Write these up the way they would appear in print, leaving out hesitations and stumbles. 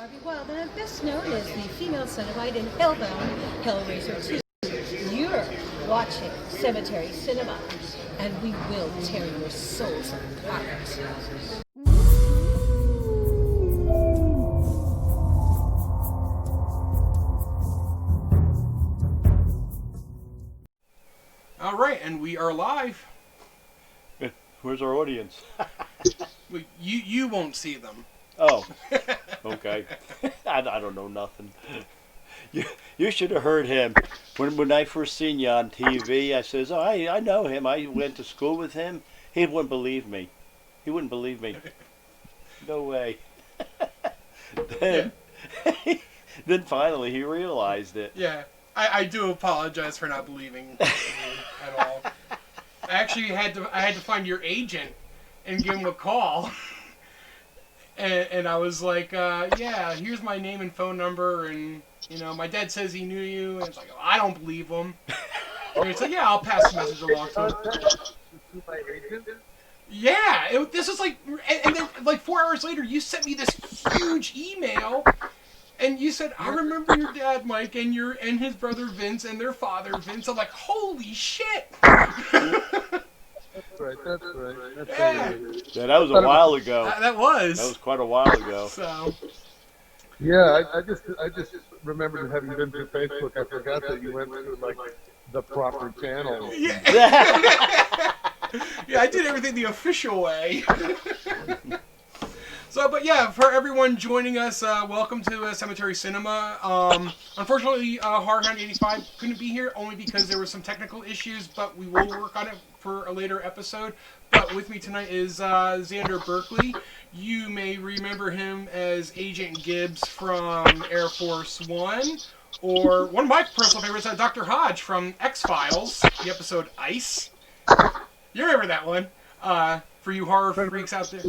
Barbie Wild, and I'm best known as the female Cenobite in Hellbound Hellraiser 2. You're watching Cemetery Cinema, and we will tear your souls apart. All right, and we are live. Where's our audience? You won't see them. Oh, okay. I don't know nothing. You should have heard him. When I first seen you on TV, I says, oh, I know him. I went to school with him. He wouldn't believe me. He wouldn't believe me. No way. Then, then finally he realized it. Yeah, I do apologize for not believing you at all. I actually had to find your agent and give him a call. And I was like, yeah, here's my name and phone number, and, you know, my dad says he knew you, and it's like, I don't believe him. And it's like, yeah, I'll pass the message along to him. Yeah, this was like, and then, like, 4 hours later, you sent me this huge email, and you said, I remember your dad, Mike, and his brother Vince, and their father Vince. I'm like, holy shit! That's right. Yeah, that was a while ago. That was quite a while ago. So. Yeah, I just remembered having been through Facebook. I forgot that you went through like the proper channel. Yeah. Yeah, I did everything the official way. So, but yeah, for everyone joining us, welcome to Cemetery Cinema. Unfortunately, Horrorhound 85 couldn't be here only because there were some technical issues, but we will work on it for a later episode. But with me tonight is Xander Berkeley. You may remember him as Agent Gibbs from Air Force One, or one of my personal favorites, Dr. Hodge from X-Files, the episode Ice. You remember that one? For you horror freaks out there.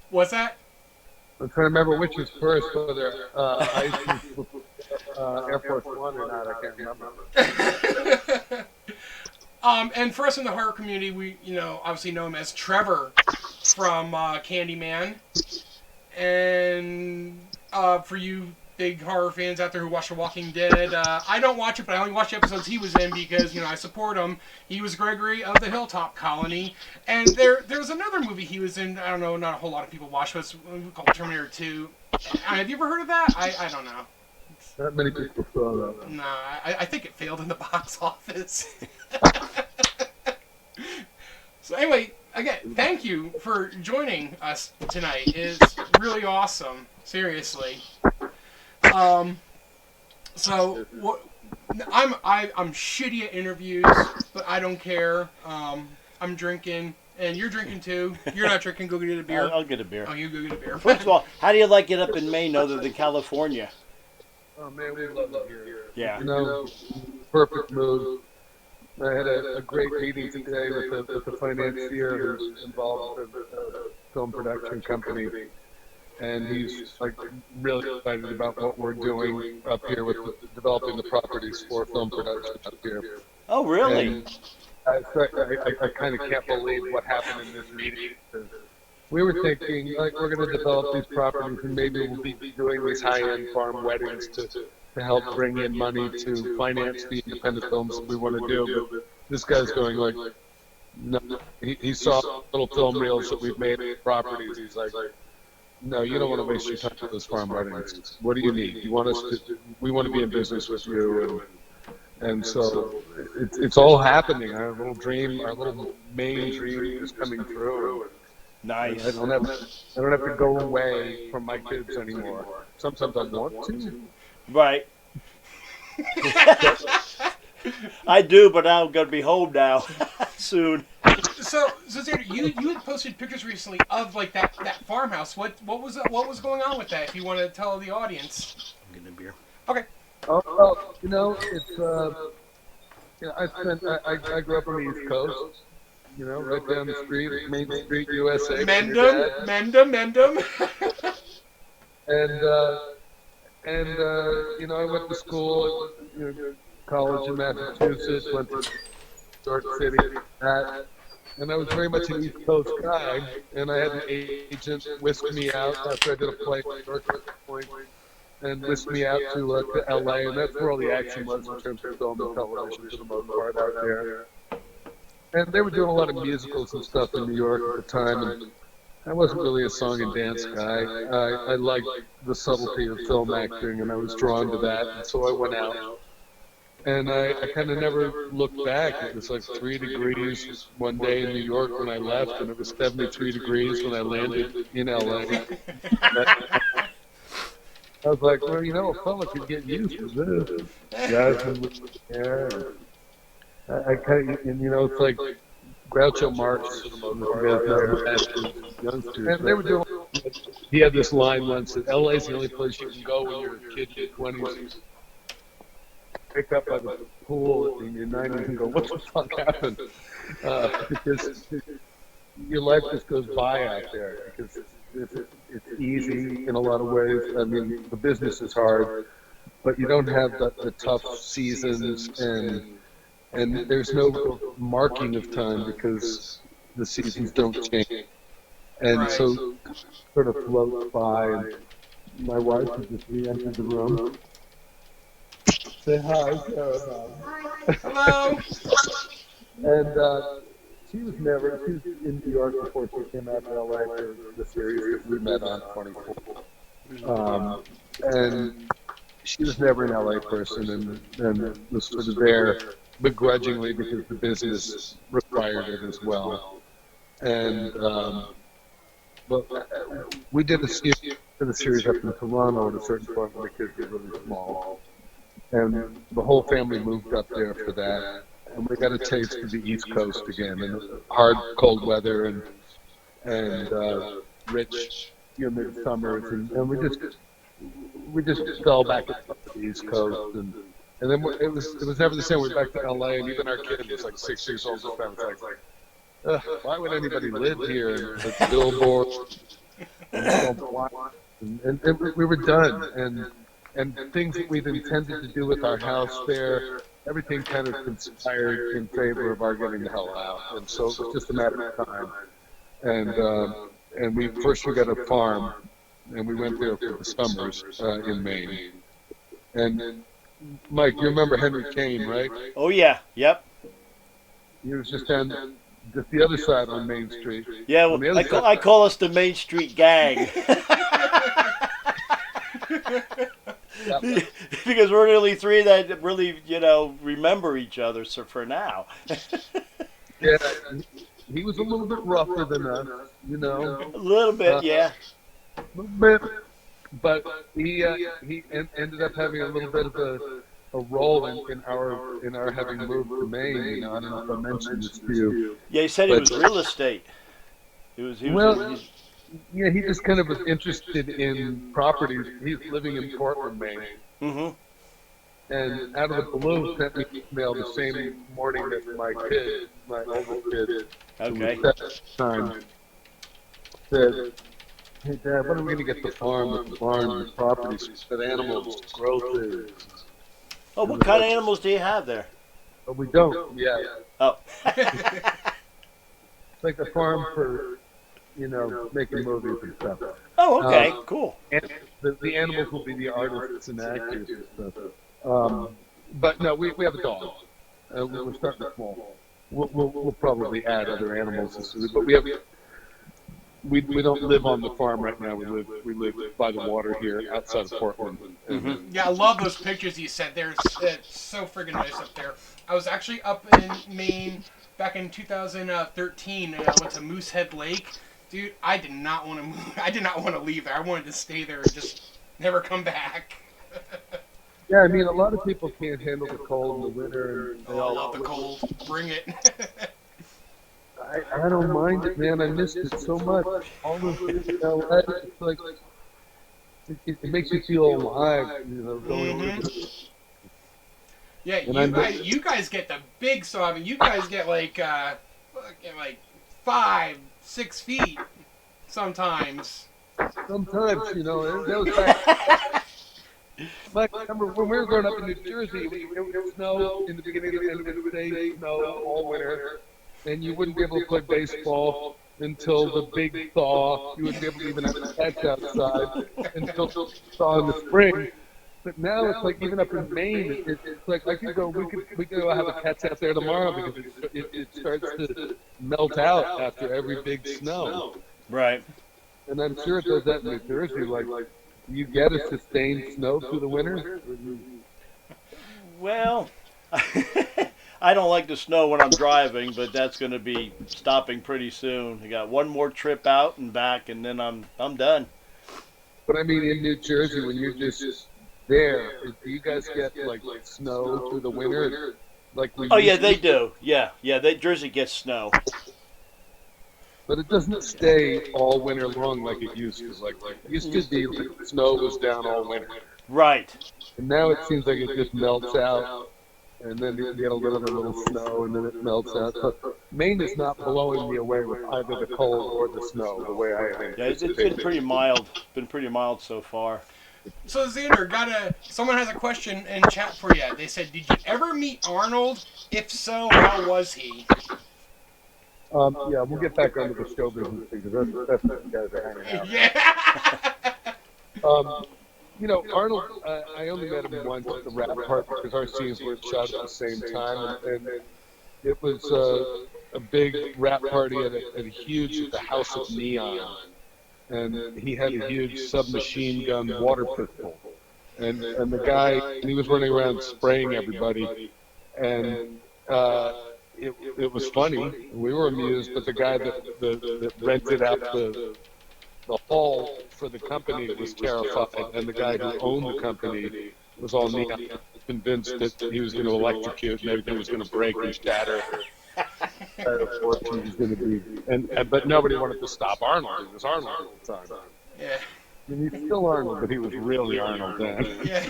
What's that? I'm trying to remember which was first, whether ICE was Air Force One or not. I can't remember. And for us in the horror community, we, obviously know him as Trevor from Candyman. And for you big horror fans out there who watch The Walking Dead, I don't watch it, but I only watch the episodes he was in because, I support him. He was Gregory of the Hilltop Colony. And there's another movie he was in, I don't know, not a whole lot of people watch, but it's called Terminator 2. Have you ever heard of that? I don't know. Not many people saw that. No, I think it failed in the box office. So anyway, again, thank you for joining us tonight. It's really awesome. Seriously. So I'm shitty at interviews, but I don't care. I'm drinking, and you're drinking too. You're not drinking. Go get a beer. I'll get a beer. Oh, you go get a beer. First of all, how do you like it up in Maine other than California? Oh man, we love it here. Yeah. Perfect mood. I had a great meeting today with the financier who's involved with the film production company. And he's like really excited about what we're doing up here with developing the properties for film production up here. Oh, really? And I kind of can't believe what happened in this meeting. We were thinking, like, we're going to develop these properties and maybe we'll be doing these high-end farm weddings to help bring in money to finance the independent films that we want to do. But this guy's going like, no. He saw little film reels that we've made of properties. He's like, no, you don't want to waste your time with those farm weddings. What do you need? You want us to? We want to be in business with you, and so it's all happening. Our little dream, our little main dream, is coming true. Nice. I don't have to go away from my kids anymore. Sometimes I want to. Right. I do, but I'm gonna be home now soon. So Xander, you had posted pictures recently of like that farmhouse. What was going on with that? If you want to tell the audience. I'm getting a beer. Okay. Oh, well, it's I grew up on the East Coast. Right down the street, Main Street, USA. Mendham. And I went to school, college in Massachusetts, went to New York City, and I was very much an East Coast guy, and I had an agent whisk me out after I did a play at New York at that point, and whisked me out to LA, and that's where all the action was in terms of film and television for the most part out there. And they were doing a lot of musicals and stuff in New York at the time, and I wasn't really a song and dance guy. I liked the subtlety of film acting, and I was drawn to that, and so I went out. And I kind of never looked back. It was like 3 degrees one day in New York when I left, and it was 73 degrees when I landed in LA. I was like, well, you know, a fella could get used to this. Yeah. I kind of, and you know, it's like Groucho Marx, and they were doing. He had this line once that LA's the only place you can go when you're a kid in your 20s. Pick up by the pool in your 90s and go, what the fuck happened? Because your life just goes by out there. Because it's easy in a lot of ways. I mean, the business is hard, but you don't have the tough seasons, and there's no marking of time because the seasons don't change. And so sort of floats by, and my wife has just re-entered the room. Say hi, Sarah. Hello. And she was in New York before she came out to LA for the series that we met on 24. And she was never an LA person, and was sort of there begrudgingly because the business required it as well. And but we did a series up in Toronto at a certain point when the kids were really small. And the whole family moved up there for that. And we got a taste of the East Coast again, and hard, cold weather, and rich, humid summers, and we just fell back up to the East Coast, and then it was never the same. We went back to LA, and even our kid was like 6 years old. This time, it's like, why would anybody live here? And it's billboards, and we were done, and things that we'd intended to do with our house there, everything kind of conspired in favor of our getting the hell out. And so it was just a matter of time. And we got a farm, and we went there for the summers in Maine. And Mike, you remember Henry Kane, right? Oh yeah, yep. He was just on just the other side on Main Street. Yeah, well, I call us the Main Street Gang. Because we're the only three that really, remember each other. So for now, yeah, he was a little bit rougher than us, A little bit, yeah. A little bit, but he ended up having a little bit of a role in our having moved to Maine. I don't know if I mentioned this to you. Yeah, he said it was real estate. Yeah, he just kind of was interested in properties. He's living in Portland, Maine. Mm-hmm. And out of the blue, sent me an email the same morning that my oldest kid, said, hey, Dad, when are we going to get the farm with the barn and the properties that animals, growth is? Oh, what kind of animals do you have there? But we don't yet. Oh. It's like a farm for... making movies and stuff. Oh, okay, cool. And the animals will be the artists and actors and stuff. But no, we have a dog. We're starting small. We'll probably add other animals, but we don't live on the farm right now. We live by the water here outside of Portland. Mm-hmm. Yeah, I love those pictures you sent. It's so friggin' nice up there. I was actually up in Maine back in 2013, and I went to Moosehead Lake. Dude, I did not want to move. I did not want to leave there. I wanted to stay there and just never come back. Yeah, I mean, a lot of people can't handle the cold in the winter. I love the cold. Bring it. I don't mind it, man. I missed it so much. All those things in LA, it's like it makes you feel alive, going over. Yeah, you guys get the big saw. I mean, you guys get like 5, 6 feet sometimes. Sometimes, that was back. Like, remember when we were growing up in New Jersey, it would snow in the beginning of the day, snow all winter. and you wouldn't be able to play baseball until the big thaw. You wouldn't be able to even have a catch outside until thaw in the spring. But now it's like even up in Maine, it's like I could go. We could go have a catch out there tomorrow because it starts to melt out after every big snow. Right. And I'm sure it does that in New Jersey. Like, you get a sustained snow through the winter. Well, I don't like the snow when I'm driving, but that's going to be stopping pretty soon. I got one more trip out and back, and then I'm done. But I mean, in New Jersey, when you're just there, do you guys get like snow through the winter? Like we Oh yeah, used they to? do. Yeah, Jersey gets snow. But it doesn't stay all winter long like it used to. Like it used to be, like, the snow was down all winter, Right. and now it seems like it just melts out, and then you get a little snow, and then it melts out. So Maine is not blowing me away with either the cold or the snow the way I had Yeah, it's been anticipated. pretty mild. Been pretty mild so far. So Xander, someone has a question in chat for you. They said, "Did you ever meet Arnold? If so, how was he?" Yeah, we'll get back onto the show business because that's what you guys are hanging out. Yeah. You know, Arnold, I only met him once at the rap part because our scenes were shot at the same time, and it was a big rap party at the House of Neon, and he had a huge submachine gun water pistol, and the guy, and he was running around spraying everybody, and it was funny. We were amused, but the guy that rented out the hall for the company was terrified, and the guy who owned the company was all neon, convinced that he was going to electrocute and everything was going to break and shatter. Fortune was going to be, but nobody wanted to stop Arnold. It was Arnold at the time. Yeah. I mean, he's still Arnold, but he was really Arnold then. Yeah.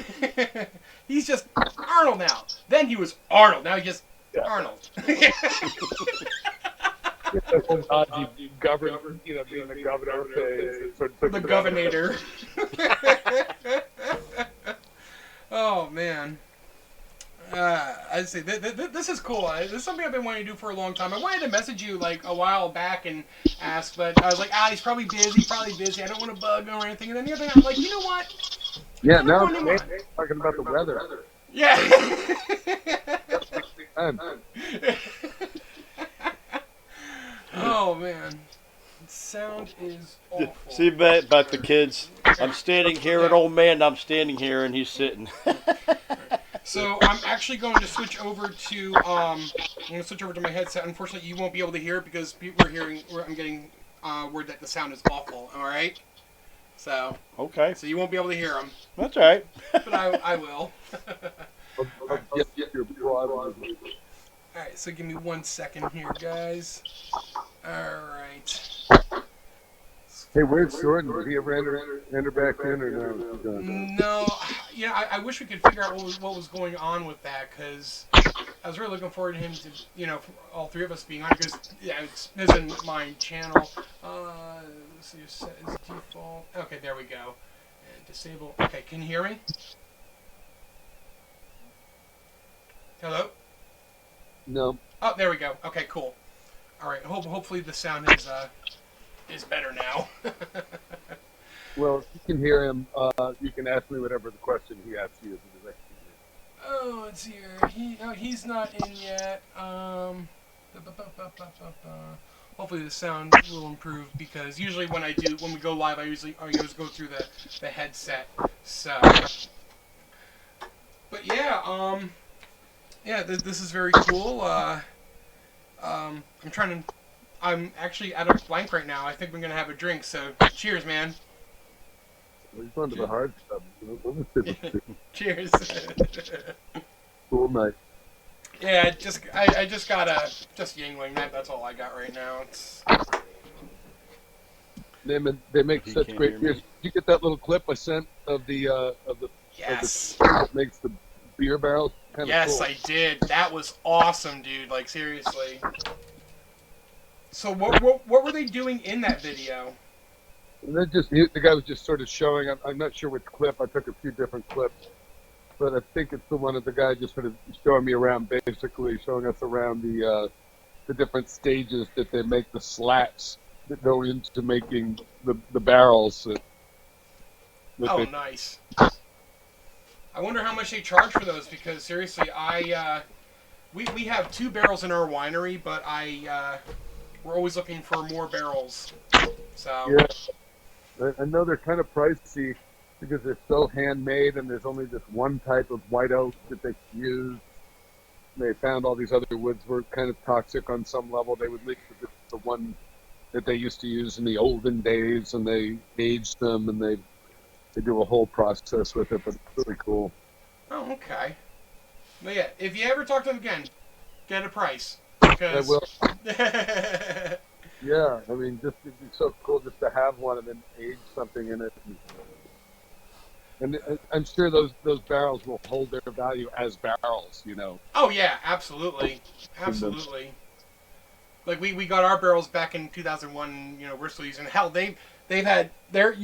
He's just Arnold now. Then he was Arnold. Now he's just Arnold. Dodgy governor, being the governor phase. The governor. Oh man. I see. This is cool. This is something I've been wanting to do for a long time. I wanted to message you like a while back and ask, but I was like, he's probably busy. I don't want to bug him or anything. And then the other thing, I'm like, you know what? Yeah, now it's talking about the weather. Yeah. Oh man, sound is awful. See about the kids. I'm standing here, an old man. I'm standing here, and he's sitting. So I'm actually going to switch over to I'm going to switch over to my headset. Unfortunately, you won't be able to hear it because I'm getting word that the sound is awful. All right. So Okay. So you won't be able to hear them, That's all right. but I will. Your Alright, so give me 1 second here, guys. Alright. Hey, where's Jordan? Did he ever enter back in or no? No, I wish we could figure out what was going on with that, because I was really looking forward to him to, for all three of us being on, because, it's in my channel. Let's see, set as default. Okay, there we go. And disable. Okay, can you hear me? Hello? No. Oh, there we go. Okay, cool. All right. Hopefully the sound is better now. Well, if you can hear him, you can ask me whatever the question he asks you. Oh, let's see here. He's not in yet. Hopefully the sound will improve, because usually when we go live, I always go through the headset. So, but yeah, this is very cool. I'm actually at a blank right now. I think we're gonna have a drink. So, cheers, man. We're going to the hard stuff. Cheers. Cool night. Yeah, I just got just Yingling. That's all I got right now. They make such great beers. Did you get that little clip I sent of the Yes. that makes the beer barrels kind of Yes, cool? I did. That was awesome, dude. Like, seriously. So what were they doing in that video? And then the guy was just sort of showing. I'm not sure which clip. I took a few different clips, but I think it's the one of the guy just sort of showing me around, basically showing us around the the different stages that they make the slats that go into making the barrels. Oh, nice. I wonder how much they charge for those, because seriously, we have 2 barrels in our winery, but we're always looking for more barrels. So yeah, I know they're kind of pricey because they're so handmade, and there's only this one type of white oak that they can use. They found all these other woods were kind of toxic on some level. They would leave the one that they used to use in the olden days, and they aged them, and they do a whole process with it, but it's really cool. Oh, okay. But yeah, if you ever talk to them again, get a price. Because... I will. Yeah, I mean, just it'd be so cool just to have one and then age something in it. And I'm sure those barrels will hold their value as barrels, you know. Oh yeah, absolutely, absolutely. Like we got our barrels back in 2001. You know, we're still using. Hell, they've had their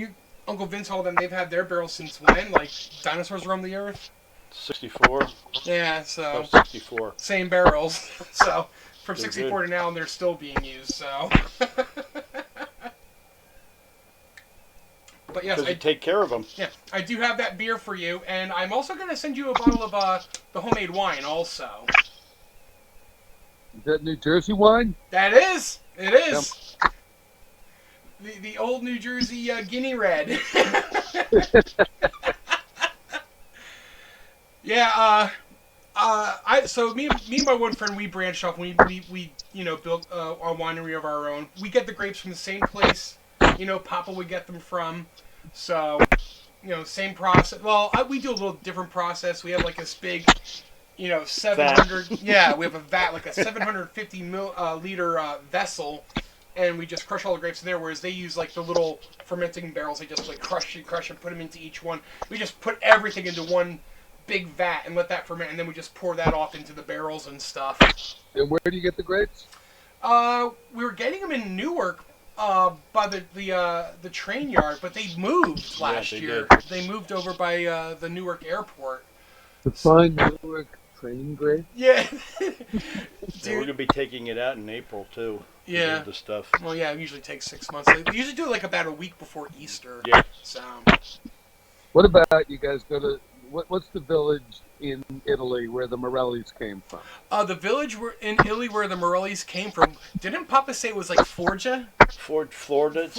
Uncle Vince told them they've had their barrels since when? Like dinosaurs roamed the earth. 64. Yeah, so 64. Same barrels. So from They're 64 good. to now, and they're still being used. So. But yes, Because you take care of them. Yeah, I do have that beer for you, and I'm also going to send you a bottle of the homemade wine also. Is that New Jersey wine? That is! It is! The old New Jersey Guinea Red. Yeah, so me and my one friend, we branched off. We built our winery of our own. We get the grapes from the same place, Papa would get them from. So, same process. Well, we do a little different process. We have like this big, 700. Vat. Yeah, we have a vat, like a 750 liter vessel, and we just crush all the grapes in there. Whereas they use like the little fermenting barrels. They just like crush and put them into each one. We just put everything into one big vat and let that ferment, and then we just pour that off into the barrels and stuff. And where do you get the grapes? We were getting them in Newark. By the train yard, but they moved last year. did. They moved over by the Newark airport. To find Newark training grapes? Yeah. Yeah, we're going to be taking it out in April, too. Yeah. The stuff. Well, yeah, it usually takes 6 months. They usually do it like about a week before Easter. Yeah. So. What about you guys go to, what's the village in Italy where the Morellis came from? The village in Italy where the Morellis came from, didn't Papa say it was like Forgia? Florence.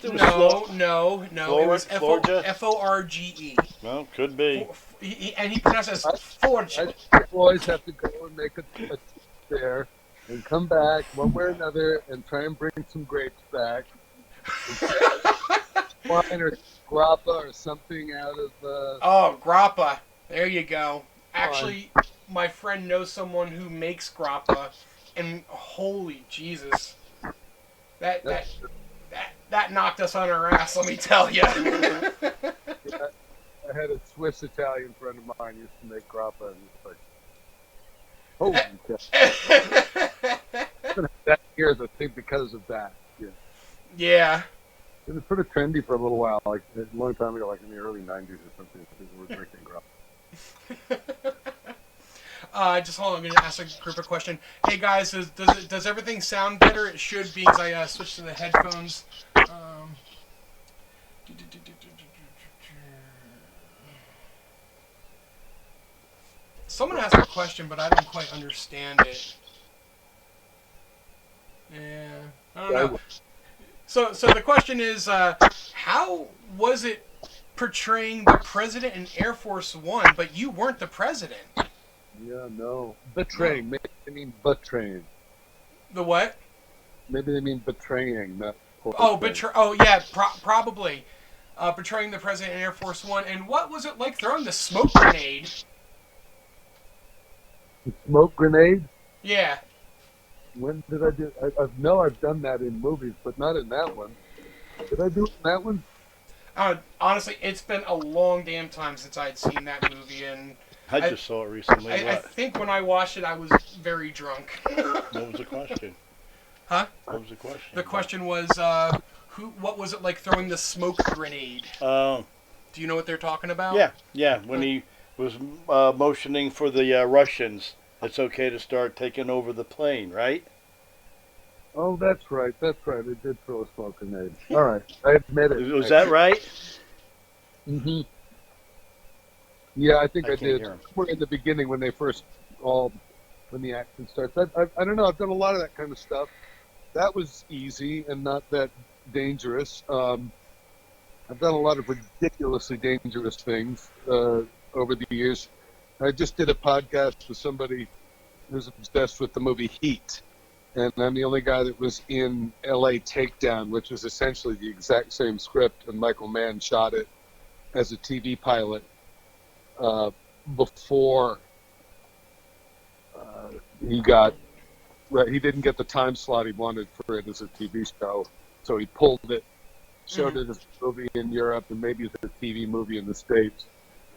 No. It was F-O-R-G-E. Well, could be. And he pronounced it as Forgia. People always have to go and make a trip there and come back one way or another and try and bring some grapes back. Wine or grappa or something out of... Oh, grappa. There you go. Actually, my friend knows someone who makes grappa, and holy Jesus. That knocked us on our ass, let me tell you. I had a Swiss Italian friend of mine used to make grappa, and it's like, holy cow. That years, I think, because of that. Yeah. Yeah. It was sort of trendy for a little while, like a long time ago, like in the early 90s or something. People were drinking grappa. Just hold on, I'm going to ask a group a question. Hey guys, does everything sound better? It should be, because I switched to the headphones. Someone asked a question, but I don't quite understand it. Yeah, I don't know. So the question is, how was it portraying the president in Air Force One, but you weren't the president? Yeah, no. Betraying. Maybe they mean betraying. The what? Maybe they mean betraying, not portraying. Oh, yeah, probably. Betraying the president in Air Force One. And what was it like throwing the smoke grenade? The smoke grenade? Yeah. When did I do? I've done that in movies, but not in that one. Did I do it in that one? Honestly, it's been a long damn time since I had seen that movie, and I just saw it recently. I think when I watched it, I was very drunk. What was the question? Huh? What was the question? The question was, what was it like throwing the smoke grenade? Oh. Do you know what they're talking about? Yeah. When he was motioning for the Russians it's okay to start taking over the plane, right? Oh, that's right. That's right. It did throw a smoke grenade. All right. I admit it. Was that right? Mm-hmm. Yeah, I think I I can't did. hear him. Somewhere in the beginning when they first all, when the action starts. I don't know. I've done a lot of that kind of stuff. That was easy and not that dangerous. I've done a lot of ridiculously dangerous things over the years. I just did a podcast with somebody who's obsessed with the movie Heat. And I'm the only guy that was in LA Takedown, which was essentially the exact same script, and Michael Mann shot it as a TV pilot before uh, he got. Well, he didn't get the time slot he wanted for it as a TV show, so he pulled it, showed it as a movie in Europe, and maybe as a TV movie in the States.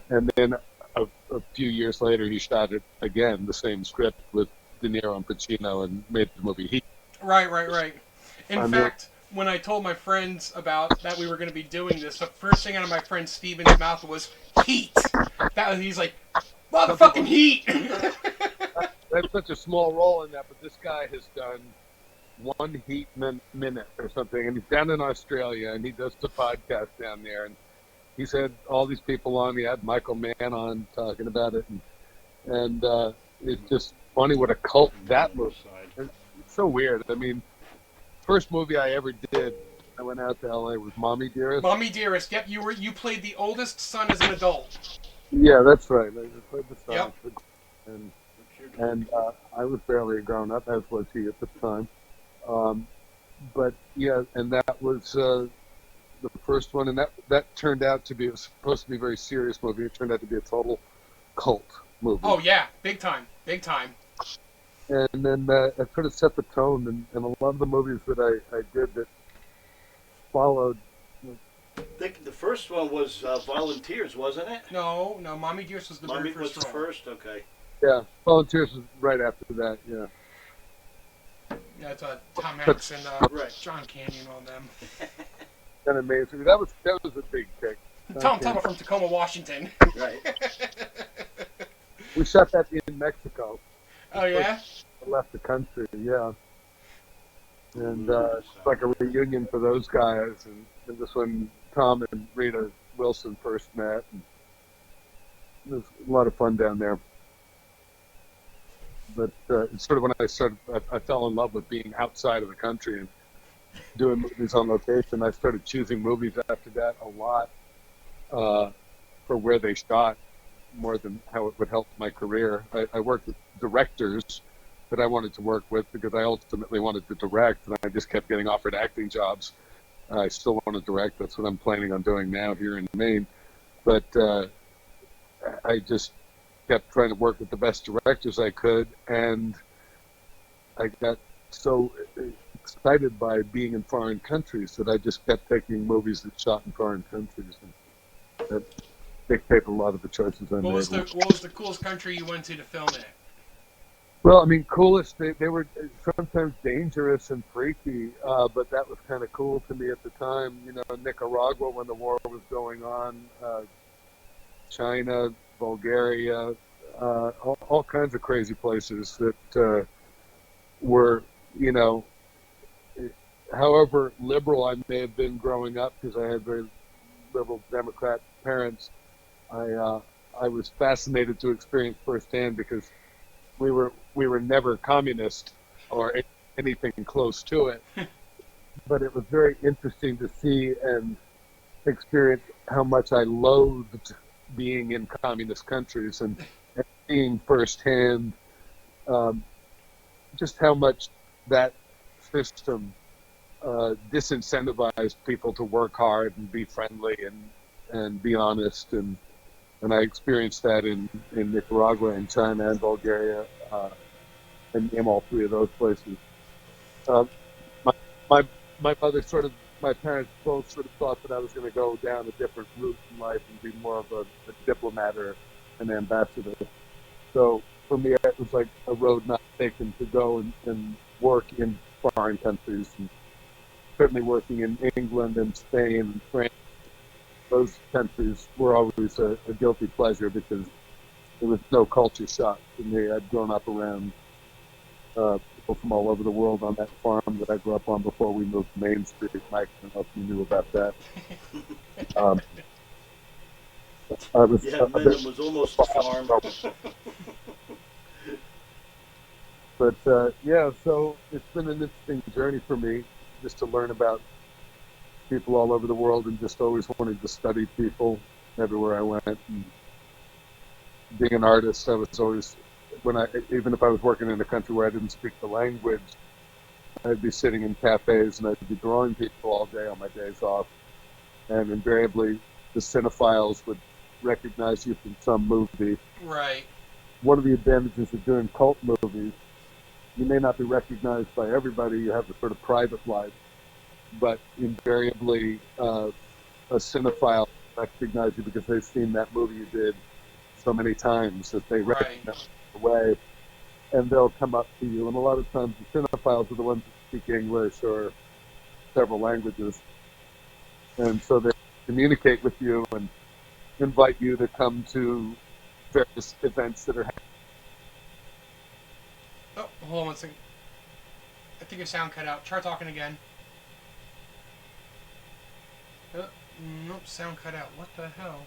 And then a few years later, he shot it again, the same script with De Niro and Pacino, and made the movie Heat. Right. In fact, when I told my friends about that we were going to be doing this, the first thing out of my friend Steven's mouth was heat. He's like, motherfucking heat. That's such a small role in that, but this guy has done one Heat minute or something, and he's down in Australia, and he does the podcast down there, and he's had all these people on. He had Michael Mann on talking about it, and it's just funny what a cult that movie. It's so weird. I mean, first movie I ever did, I went out to LA, was Mommy Dearest. Mommy Dearest. Yep, you played the oldest son as an adult. Yeah, that's right. I played the son. Yep. And I was barely a grown up, as was he at the time. But yeah, and that was the first one, and that turned out to be, it was supposed to be a very serious movie. It turned out to be a total cult movie. Oh yeah, big time. And then it sort of set the tone, and a lot of the movies that I did that followed. I think the first one was Volunteers, wasn't it? No, Mommy Dearest was the very first was the role. first, okay. Yeah, Volunteers was right after that. Yeah. Yeah, it's Tom Hanks and Right. John Candy and all them. Kind of amazing. That was a big kick. Tom Tuttle from Tacoma, Washington. Right. We shot that in Mexico. Oh yeah. I left the country. Yeah. And it's like a reunion for those guys. And this when Tom and Rita Wilson first met. And it was a lot of fun down there. But it's sort of when I fell in love with being outside of the country and doing movies on location. I started choosing movies after that a lot for where they shot, more than how it would help my career. I worked with directors that I wanted to work with because I ultimately wanted to direct, and I just kept getting offered acting jobs. I still want to direct. That's what I'm planning on doing now here in Maine. But I just kept trying to work with the best directors I could, and I got so excited by being in foreign countries that I just kept taking movies that shot in foreign countries, and that dictated a lot of the choices I made. What was the coolest country you went to film in it? Well, I mean, coolest, they were sometimes dangerous and freaky, but that was kind of cool to me at the time. You know, Nicaragua when the war was going on, China, Bulgaria, all kinds of crazy places that were, you know, however liberal I may have been growing up, because I had very liberal Democrat parents, I was fascinated to experience firsthand, because we were never communist or anything close to it, but it was very interesting to see and experience how much I loathed being in communist countries, and seeing firsthand just how much that system disincentivized people to work hard and be friendly and be honest, and I experienced that in Nicaragua and China and Bulgaria, and in all three of those places. My mother my parents both sort of thought that I was going to go down a different route in life and be more of a diplomat or an ambassador. So for me, it was like a road not taken to go and work in foreign countries, and certainly working in England and Spain and France. Those countries were always a guilty pleasure, because there was no culture shock for me. I'd grown up around people from all over the world on that farm that I grew up on before we moved to Main Street. Mike, I don't know if you knew about that. Um, I was Yeah, Minden was almost a farm. But yeah, so it's been an interesting journey for me just to learn about people all over the world and just always wanting to study people everywhere I went. And being an artist, I was always, even if I was working in a country where I didn't speak the language, I'd be sitting in cafes and I'd be drawing people all day on my days off. And invariably, the cinephiles would recognize you from some movie. Right. One of the advantages of doing cult movies, you may not be recognized by everybody. You have a sort of private life, but invariably a cinephile recognize you because they've seen that movie you did so many times that they recognize the way, and they'll come up to you. And a lot of times the cinephiles are the ones that speak English or several languages, and so they communicate with you and invite you to come to various events that are happening. Oh, hold on one second. I think your sound cut out. Try talking again. Oh, nope, sound cut out. What the hell?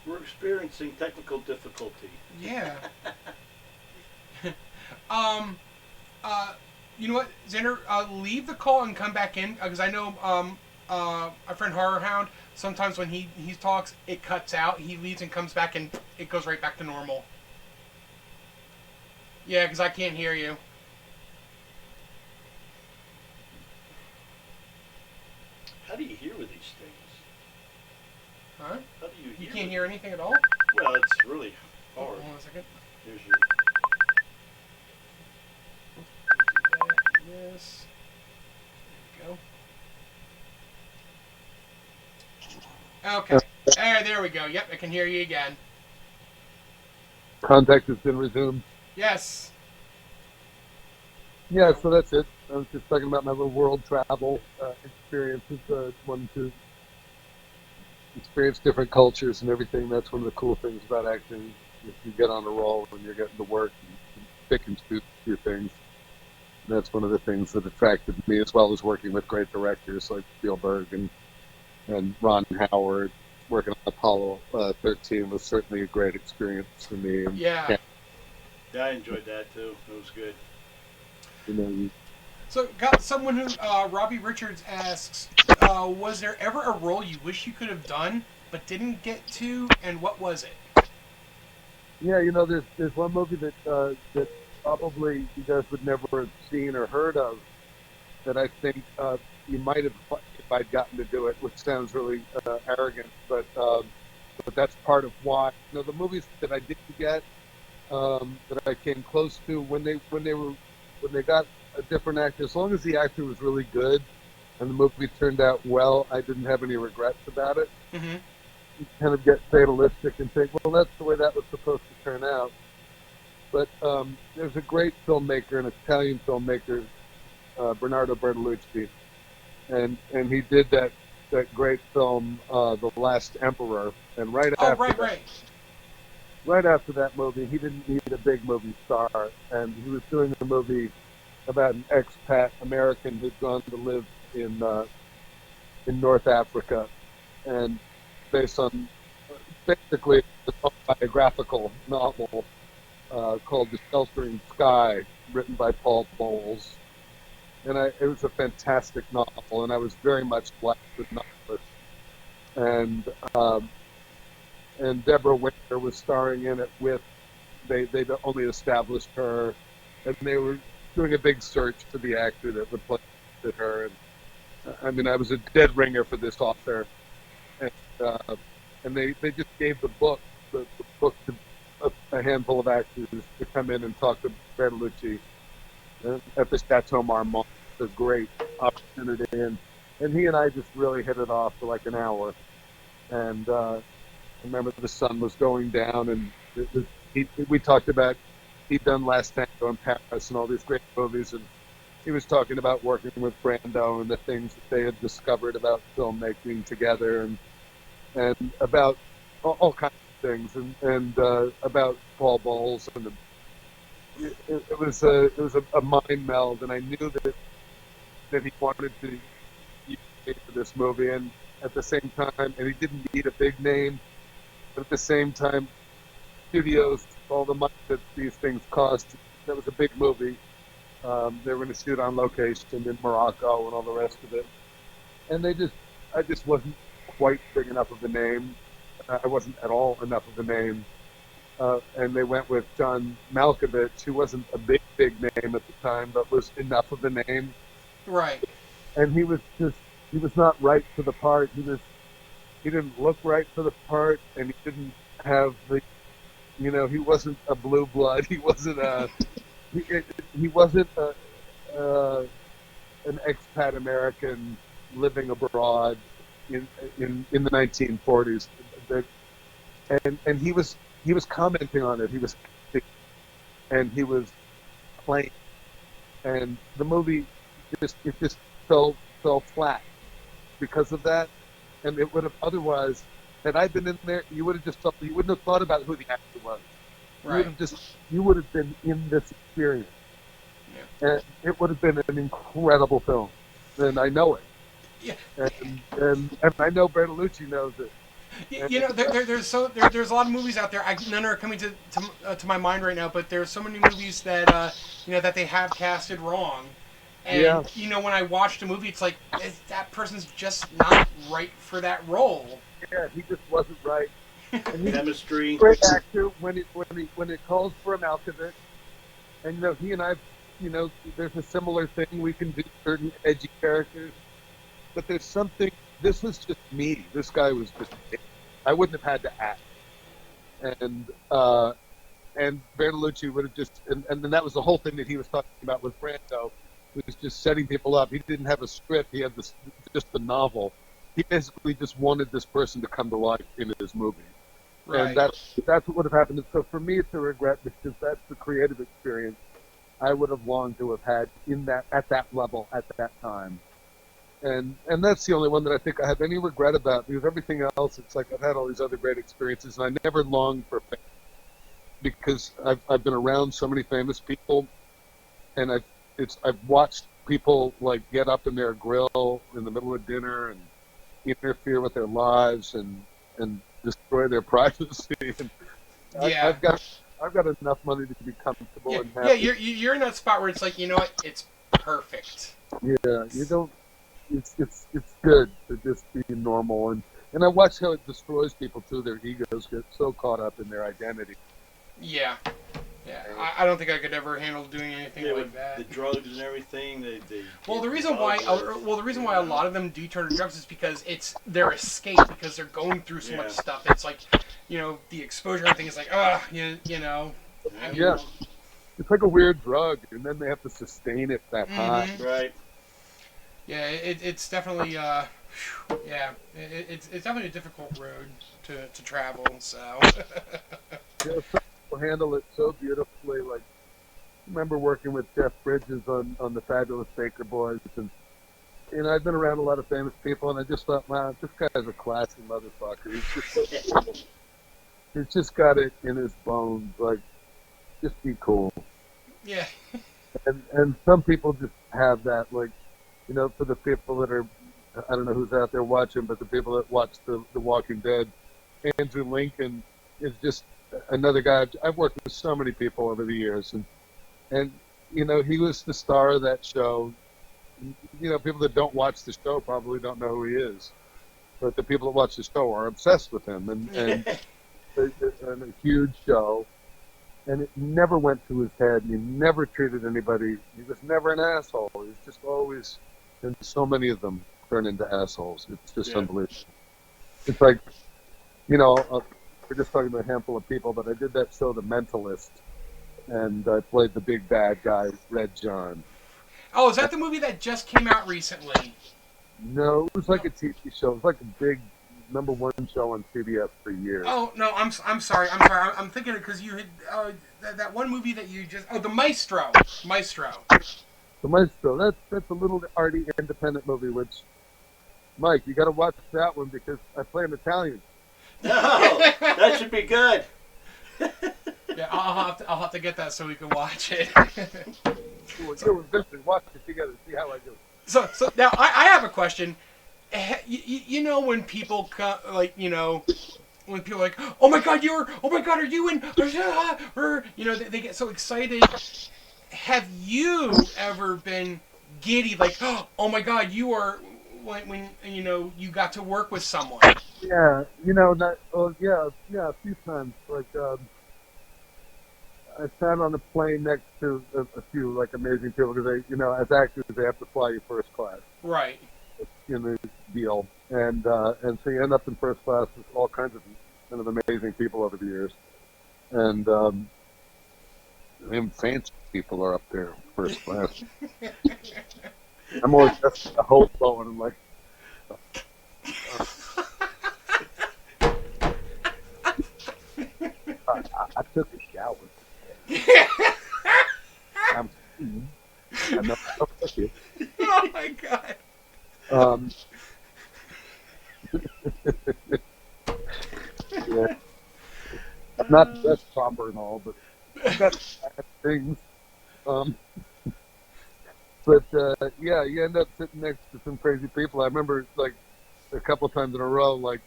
We're experiencing technical difficulty. Yeah. You know what, Xander? Leave the call and come back in because I know our friend Horror Hound. Sometimes when he talks, it cuts out. He leaves and comes back, and it goes right back to normal. Yeah, because I can't hear you. How do you hear with these things? Huh? How do you hear? You can't hear anything at all? Well, it's really hard. Hold on a second. Here's your... Yes. There we go. Okay. There we go. Yep, I can hear you again. Contact has been resumed. Yes. Yeah, so that's it. I was just talking about my little world travel experiences. Wanting to experience different cultures and everything. That's one of the cool things about acting. If you get on a roll when you're getting to work, you can pick and choose a few things. And that's one of the things that attracted me, as well as working with great directors like Spielberg and Ron Howard. Working on Apollo 13 was certainly a great experience for me. And Yeah. Yeah, I enjoyed that too. It was good. you know, So, got someone who Robbie Richards asks, was there ever a role you wish you could have done but didn't get to, and what was it? yeah, there's one movie that probably you guys would never have seen or heard of that I think you might have if I'd gotten to do it, which sounds really arrogant, but that's part of why. The movies that I didn't get that I came close to when they got a different actor, as long as the actor was really good and the movie turned out well, I didn't have any regrets about it. Mm-hmm. You kind of get fatalistic and think, well, that's the way that was supposed to turn out. But there's a great filmmaker, an Italian filmmaker, Bernardo Bertolucci, and he did that great film, The Last Emperor, and right after that movie, he didn't need a big movie star, and he was doing a movie about an expat American who'd gone to live in North Africa, and based on basically an autobiographical novel called The Sheltering Sky, written by Paul Bowles. And it was a fantastic novel, and I was very much like the novelist. And Deborah Winger was starring in it with, they only established her, and they were doing a big search for the actor that would play her. And, I mean, I was a dead ringer for this author, and they just gave the book to a handful of actors to come in and talk to Bertolucci at the Chateau Marmont. It's a great opportunity, and he and I just really hit it off for like an hour. And I remember the sun was going down, and we talked about he'd done Last Tango in Paris and all these great movies, and he was talking about working with Brando and the things that they had discovered about filmmaking together, and and about all kinds of things, and about Paul Bowles, and it was a mind meld, and I knew that he wanted to use me for this movie, and at the same time, and he didn't need a big name, but at the same time, studios, all the money that these things cost, that was a big movie. They were going to shoot on location in Morocco and all the rest of it, and I just wasn't quite big enough of a name. I wasn't at all enough of a name. And they went with John Malkovich, who wasn't a big name at the time, but was enough of a name. Right. And he was not right for the part. He didn't look right for the part, and he didn't have he wasn't a blue blood. He wasn't he wasn't an expat American living abroad in the 1940s. And he was commenting on it. He was acting, and he was playing, and the movie just fell flat because of that. And it would have otherwise, had I been in there, you would have just felt, you wouldn't have thought about who the actor was. Right. You would have been in this experience, and it would have been an incredible film. And I know it. Yeah. And I know Bertolucci knows it. You know, there's a lot of movies out there. None are coming to my mind right now, but there's so many movies that that they have casted wrong. And when I watched a movie, it's like that person's just not right for that role. Yeah, he just wasn't right. And he's Chemistry. a great actor when it calls for a Malkovich. And he and I, there's a similar thing. We can do certain edgy characters, but there's something. This was just me. This guy was just me. I wouldn't have had to act. And Bertolucci would have just, and then that was the whole thing that he was talking about with Brando. He was just setting people up. He didn't have a script. He had just the novel. He basically just wanted this person to come to life in his movie. Right. And that's what would have happened. And so for me, it's a regret because that's the creative experience I would have longed to have had at that level at that time. And that's the only one that I think I have any regret about, because everything else, it's like I've had all these other great experiences, and I never longed for fame because I've been around so many famous people, and I've watched people like get up in their grill in the middle of dinner and interfere with their lives and destroy their privacy. And Yeah. I've got enough money to be comfortable and happy. Yeah, you're in that spot where it's like, you know what, it's perfect. Yeah, you don't. It's good to just be normal, and I watch how it destroys people too. Their egos get so caught up in their identity. Yeah. I don't think I could ever handle doing anything like with that. the drugs and everything. The reason why a lot of them do turn to drugs is because it's their escape, because they're going through so much stuff. It's like, the exposure thing is like, you know. Yeah, it's like a weird drug, and then they have to sustain it that high. Right. Yeah, it's definitely it's definitely a difficult road to travel. So. Yeah, some people handle it so beautifully. Like, I remember working with Jeff Bridges on the Fabulous Baker Boys, and I've been around a lot of famous people, and I just thought, wow, this guy's a classy motherfucker. He's just got it in his bones. Like, just be cool. Yeah. And some people just have that, like. For the people that are, I don't know who's out there watching, but the people that watch The Walking Dead, Andrew Lincoln is just another guy. I've worked with so many people over the years, and he was the star of that show. People that don't watch the show probably don't know who he is, but the people that watch the show are obsessed with him, and it's a huge show. And it never went to his head, and he never treated anybody. He was never an asshole. He was just always, and so many of them turn into assholes. It's just unbelievable. It's like, we're just talking about a handful of people, but I did that show, The Mentalist, and I played the big bad guy, Red John. Oh, is that the movie that just came out recently? No, it was like a TV show. It was like a big #1 show on CBS for years. Oh no, I'm sorry. I'm thinking because you had that one movie that you just The Maestro. The Maestro. That's a little arty independent movie. Which, Mike, you got to watch that one because I play an Italian. No, that should be good. Yeah, I'll have to get that so we can watch it. We'll definitely watch it together. See how I do. So now I have a question. You know when people come, like, when people are like, oh my god, are you in, or, they get so excited. Have you ever been giddy, like, oh my god, you are, when you got to work with someone? Yeah, a few times. Like, I sat on a plane next to a few like amazing people because as actors, they have to fly you first class. Right. In the deal, and so you end up in first class with all kinds of kind of amazing people over the years, and even fancy people are up there in first class. I'm always just a hobo, and I'm like, I took a shower. I'm not you. Oh my god. Yeah. I'm not dressed proper and all, but I've got things. But yeah, you end up sitting next to some crazy people. I remember like a couple times in a row, like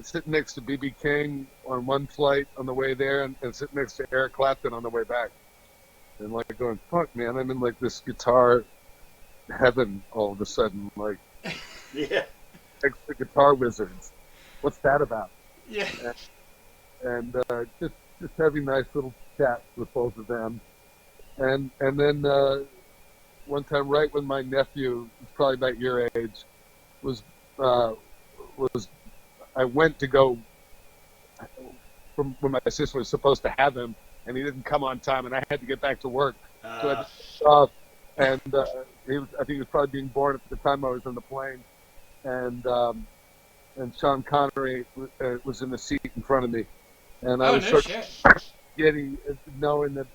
sitting next to B.B. King on one flight on the way there, and sitting next to Eric Clapton on the way back, and like going, "Fuck, man, I'm in like this guitar heaven all of a sudden." Like, Yeah. next to Guitar Wizards. What's that about? Yeah. And just having nice little chats with both of them, and then one time, right when my nephew, was probably about your age, was I went to go from when my sister was supposed to have him, and he didn't come on time, and I had to get back to work. So I just off, and I think he was probably being born at the time I was on the plane, and Sean Connery was in the seat in front of me, and I was sort of getting knowing that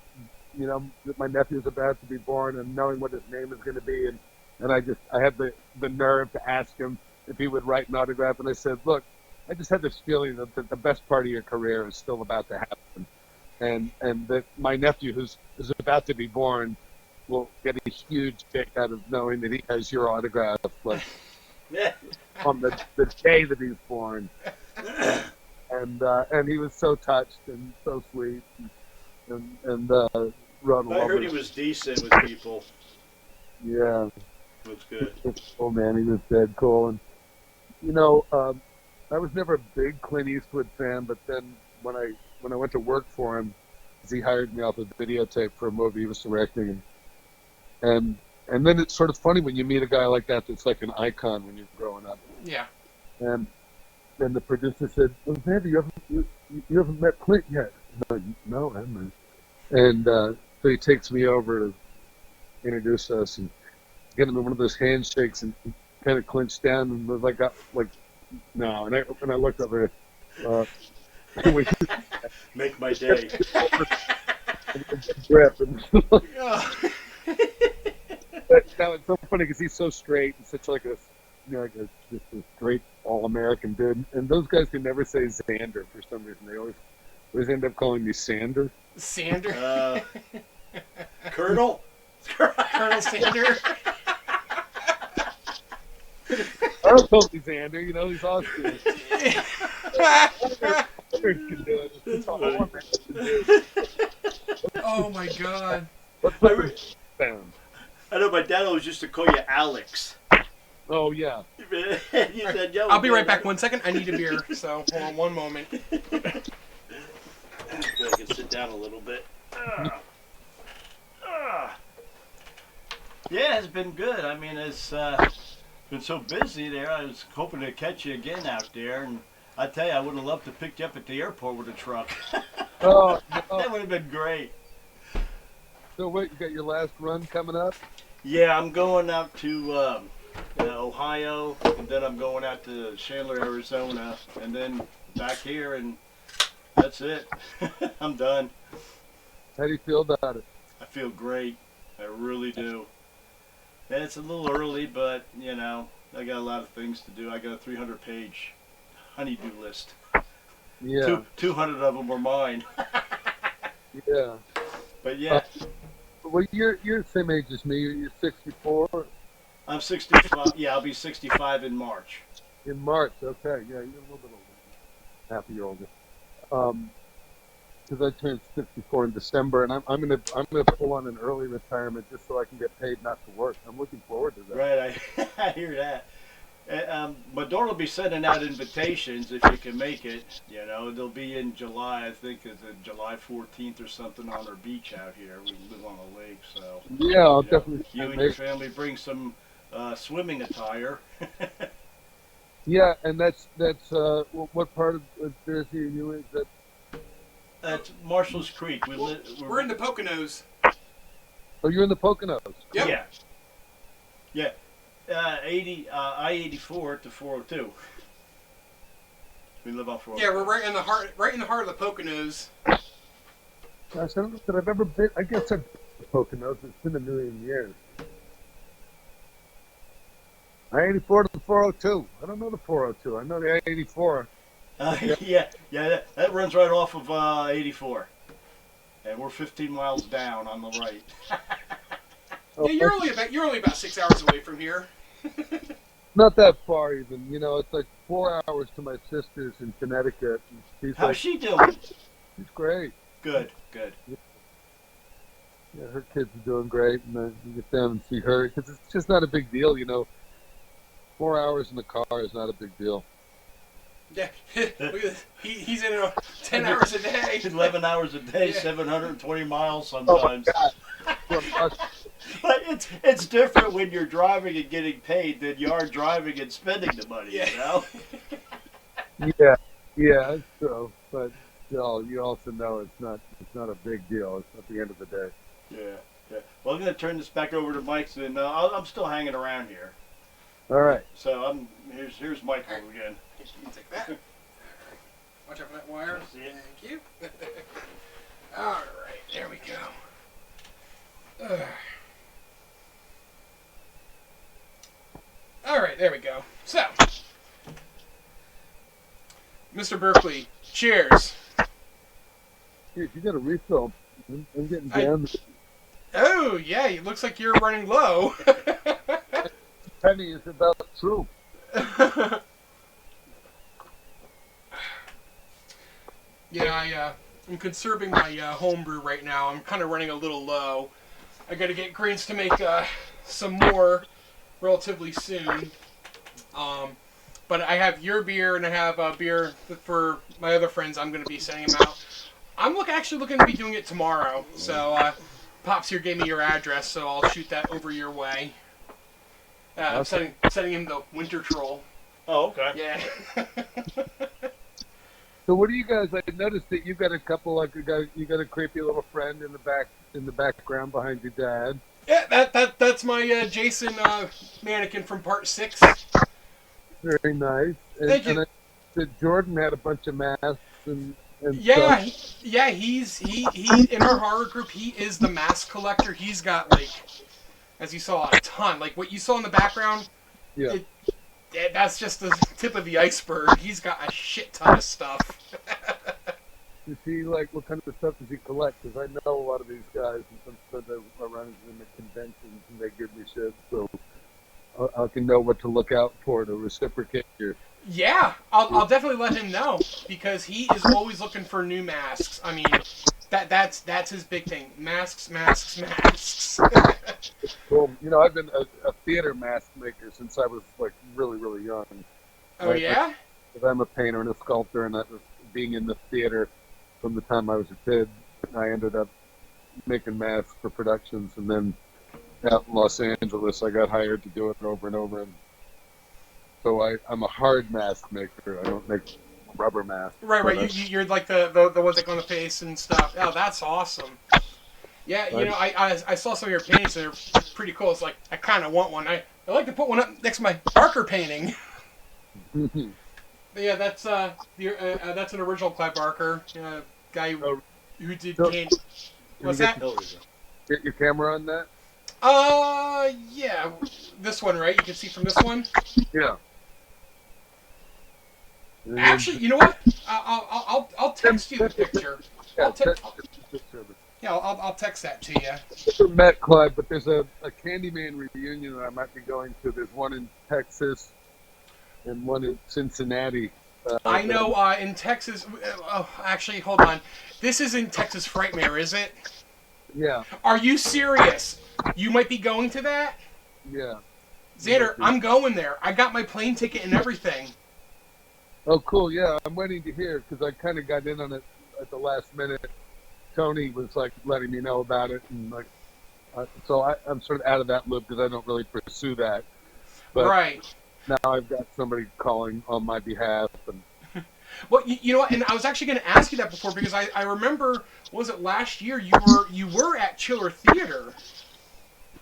that my nephew was about to be born, and knowing what his name is going to be, and I had the nerve to ask him if he would write an autograph, and I said, look, I just had this feeling that the best part of your career is still about to happen, and that my nephew who's about to be born will get a huge kick out of knowing that he has your autograph, like on the day that he's born, and he was so touched and so sweet, and wrote I heard he was decent with people. Yeah, Looks good. Oh man, he was dead cool, and I was never a big Clint Eastwood fan, but then when I went to work for him, he hired me off a videotape for a movie he was directing, and then it's sort of funny when you meet a guy like that that's like an icon when you're growing up. Yeah. And then the producer said, "Oh, Xander, you haven't met Clint yet." I'm like, "No, I haven't." And so he takes me over to introduce us and get him in one of those handshakes and kind of clinched down and was like, no. And I looked over. Make my day. Grip. But now it's so funny because he's so straight and such like just a straight all-American dude. And those guys can never say Xander for some reason. They always end up calling me Sander. Sander? Colonel? Colonel Sander? I told me Xander, he's Austrian. Can do it. It's all American dude. Oh my god. What's up with them? I know my dad always used to call you Alex. Oh, yeah. You said, yo, I'll be right back. 1 second. I need a beer. So, hold on 1 moment. I can sit down a little bit. Yeah, it's been good. I mean, it's been so busy there. I was hoping to catch you again out there. And I tell you, I would have loved to pick you up at the airport with a truck. Oh, That would have been great. So what, you got your last run coming up? Yeah, I'm going out to Ohio, and then I'm going out to Chandler, Arizona, and then back here, and that's it. I'm done. How do you feel about it? I feel great. I really do. And it's a little early, but, I got a lot of things to do. I got a 300-page honey-do list. Yeah. 200 of them were mine. Yeah. But yeah, Well, you're the same age as me. You're 64 I'm 65. Yeah, I'll be 65 in March. in March. Okay. Yeah, you're a little bit older. Half a year older. Um, because I turned 64 in December, and I'm gonna pull on an early retirement just so I can get paid not to work. I'm looking forward to that. Right, I hear that. My daughter will be sending out invitations if you can make it. You know, they'll be in July. I think it's July 14th or something on our beach out here. We live on a lake, so Yeah, I'll you know, definitely. you and your family bring some swimming attire. Yeah, and that's what part of Jersey are you in? Is that That's Marshall's Creek. We're in the Poconos. oh, you're in the Poconos. Yep. Yeah, yeah. 80 I-84 to 402. We live on 402. Yeah, we're right in the heart of the Poconos. Gosh, I don't know that I've ever been. I guess I've been to the Poconos. It's been a million years. I-84 to the 402. I don't know the 402. I know the I-84. Yeah, that runs right off of 84. And we're 15 miles down on the right. Oh, Yeah, you're only about 6 hours away from here. not that far even. You know, it's like 4 hours to my sister's in Connecticut. And she's How's like, she doing? she's great. Good. Yeah, her kids are doing great, and then you get down and see her because it's just not a big deal. You know, 4 hours in the car is not a big deal. Yeah, look at this. He's in 10 hours a day. 11 hours a day, Yeah. 720 miles Oh my sometimes. God. But it's different when you're driving and getting paid than you are driving and spending the money, Yeah. you know? Yeah, it's true. But still, you also know it's not a big deal. It's at the end of the day. Yeah. Well, I'm going to turn this back over to Mike's, and I'm still hanging around here. All right. So here's Michael again. You can take that. Watch out for that wire. Yeah. Thank you. All right, there we go. All right, there we go. So, Mr. Berkeley, cheers. Here, you got a refill. I'm getting down. Oh, yeah, it looks like you're running low. Penny is about true. Yeah, I'm conserving my homebrew right now. I'm kind of running a little low. I got to get greens to make some more relatively soon. But I have your beer and I have beer for my other friends. I'm going to be sending them out. I'm actually looking to be doing it tomorrow. So Pops here gave me your address, so I'll shoot that over your way. I'm sending him the Winter Troll. Oh, okay. Yeah. So what do you guys? I noticed that you got a couple. Like you got a creepy little friend in the background behind your dad. Yeah, that's my Jason mannequin from Part 6. Very nice. And, Thank you. And I said Jordan had a bunch of masks and Yeah, stuff. he's in our horror group. He is the mask collector. He's got, like, as you saw, a ton. Like what you saw in the background. Yeah. That's just the tip of the iceberg. He's got a shit ton of stuff. Does he like what kind of stuff does he collect? Because I know a lot of these guys, and sometimes I run into them at conventions and they give me shit, so I can know what to look out for to reciprocate your. Yeah, I'll definitely let him know because he is always looking for new masks. I mean, that's his big thing. Masks. Cool. You know, I've been a theater mask maker since I was like really, really young. Oh yeah? Because I'm a painter and a sculptor, and I was being in the theater from the time I was a kid. I ended up making masks for productions, and then out in Los Angeles, I got hired to do it over and over. And so I'm a hard mask maker. I don't make rubber masks. Right. You're like the ones that go on the face and stuff. Oh, that's awesome. Yeah, you know, I saw some of your paintings and they're pretty cool. It's like I kind of want one. I'd like to put one up next to my Barker painting. But yeah, that's an original Clive Barker guy who did paint. What's that? Get your camera on that? Yeah, this one, right? You can see from this one. Yeah. Actually, you know what? I'll text you the picture. Yeah, I'll text. picture of it. Yeah, I'll text that to you. Never met Clyde, but there's a Candyman reunion that I might be going to. There's one in Texas and one in Cincinnati. I know in Texas. Oh, actually, hold on. This isn't Texas Frightmare, is it? Yeah, Are you serious? You might be going to that? yeah. Xander, I'm going there. I got my plane ticket and everything. Oh, cool. Yeah, I'm waiting to hear because I kind of got in on it at the last minute. Tony was like letting me know about it, and like, so I'm sort of out of that loop because I don't really pursue that. But Right. now I've got somebody calling on my behalf, and Well, you know what? And I was actually going to ask you that before because I remember, was it last year you were at Chiller Theater?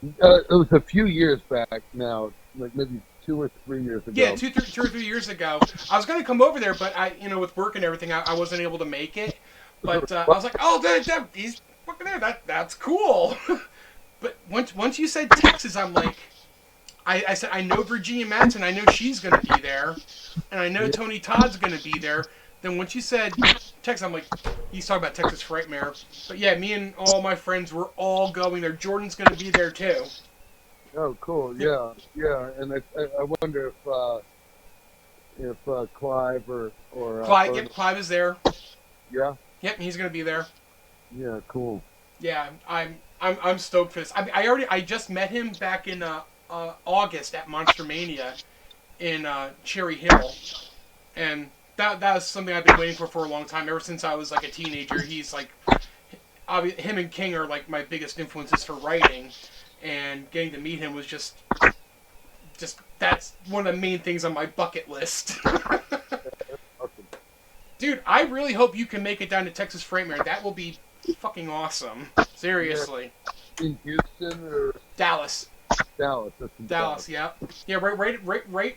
it was a few years back now, like maybe 2 or 3 years ago. Yeah, 2 or 3 years ago. I was going to come over there, but with work and everything, I wasn't able to make it. But I was like, oh, he's fucking there. That's cool. But once you said Texas, I'm like, I said, I know Virginia Madsen, I know she's going to be there, and I know Tony Todd's going to be there. Then once you said Texas, I'm like, he's talking about Texas Frightmare. But yeah, me and all my friends were all going there. Jordan's going to be there too. Oh, cool. Yeah, yeah. And I wonder if Clive or Clive, yep, Clive is there. yeah, Yep, he's going to be there. yeah, cool. Yeah, I'm stoked for this. I just met him back in August at Monster Mania in Cherry Hill, and that was something I've been waiting for a long time. Ever since I was like a teenager, he's like, him and King are like my biggest influences for writing, and getting to meet him was just that's one of the main things on my bucket list. Awesome. Dude, I really hope you can make it down to Texas Frightmare. That will be fucking awesome. Seriously. In Houston or Dallas. Dallas? That's in Dallas, yeah. Yeah, right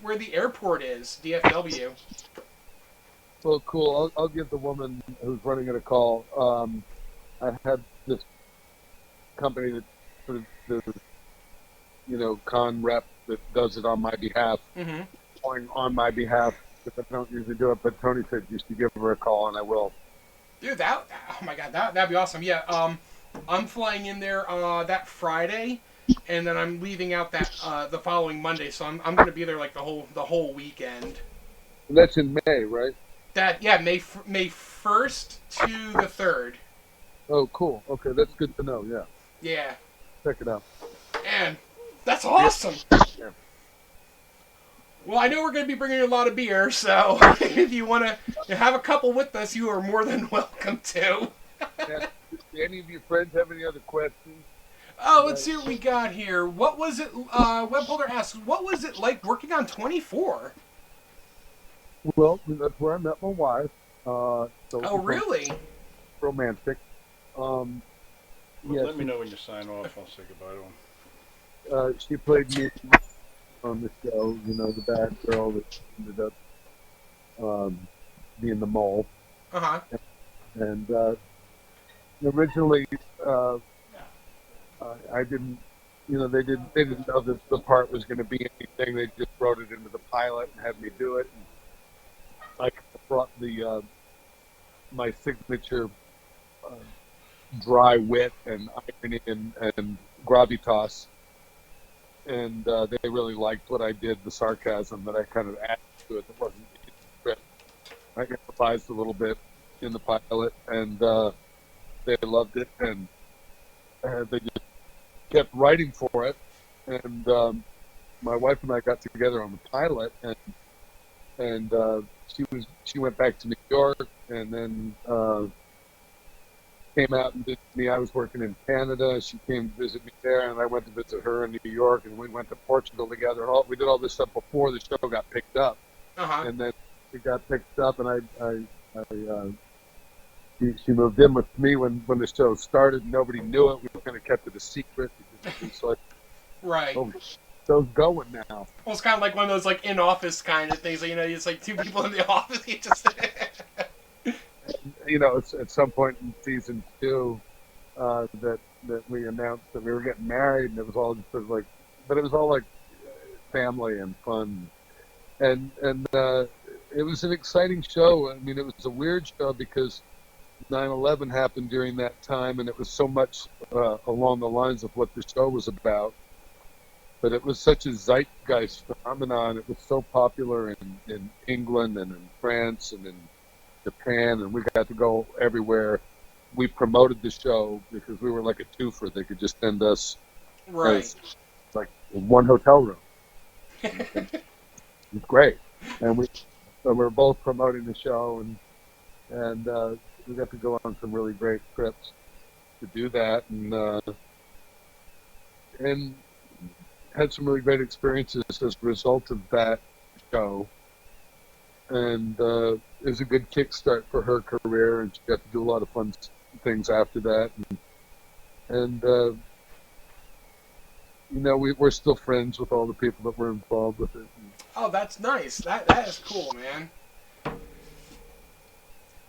where the airport is, DFW. Well, cool. I'll give the woman who's running it a call. I had this company that sort of the con rep that does it on my behalf, going on my behalf. If I don't usually do it, but Tony said you should give her a call, and I will. Dude, oh my god, that'd be awesome. Yeah, I'm flying in there that Friday, and then I'm leaving out that the following Monday. So I'm gonna be there like the whole weekend. And that's in May, right? May 1st to the 3rd. Oh, cool. Okay, that's good to know. Yeah, Yeah, check it out. and that's awesome. Yeah. Well, I know we're going to be bringing a lot of beer, so if you want to have a couple with us, you are more than welcome to. Yeah. Do any of your friends have any other questions? Oh, let's see what we got here. What was it? Webholder asks, what was it like working on 24? Well, that's where I met my wife. So Oh, really? Romantic. Well, yeah, let me know when you sign off. I'll say goodbye to him. she played me on the show. The bad girl that ended up being the mole. Uh-huh. And originally, I didn't. They didn't know that the part was going to be anything. They just wrote it into the pilot and had me do it. And I brought the my signature dry wit and irony and gravitas, and they really liked what I did, the sarcasm that I kind of added to it. That wasn't in the script. I improvised a little bit in the pilot, and they loved it, and they just kept writing for it. And my wife and I got together on the pilot, and she went back to New York, and then came out and visited me. I was working in Canada. She came to visit me there, and I went to visit her in New York, and we went to Portugal together. We did all this stuff before the show got picked up, and then it got picked up, and she moved in with me when the show started. Nobody knew it. We kind of kept it a secret because it was like, Right. oh, show's going now. Well, it's kind of like one of those like in-office kind of things. It's like two people in the office. You just At some point in season 2, that we announced that we were getting married, and it was all just sort of like, but it was all like family and fun, and it was an exciting show. I mean, it was a weird show because 9/11 happened during that time, and it was so much along the lines of what the show was about. But it was such a zeitgeist phenomenon. It was so popular in England and in France and in Japan, and we got to go everywhere. We promoted the show because we were like a twofer. They could just send us as, like one hotel room. It was great, and we were both promoting the show, and we got to go on some really great trips to do that, and had some really great experiences as a result of that show. And it was a good kickstart for her career, and she got to do a lot of fun things after that. And you know, we're still friends with all the people that were involved with it. Oh, that's nice. That is cool, man.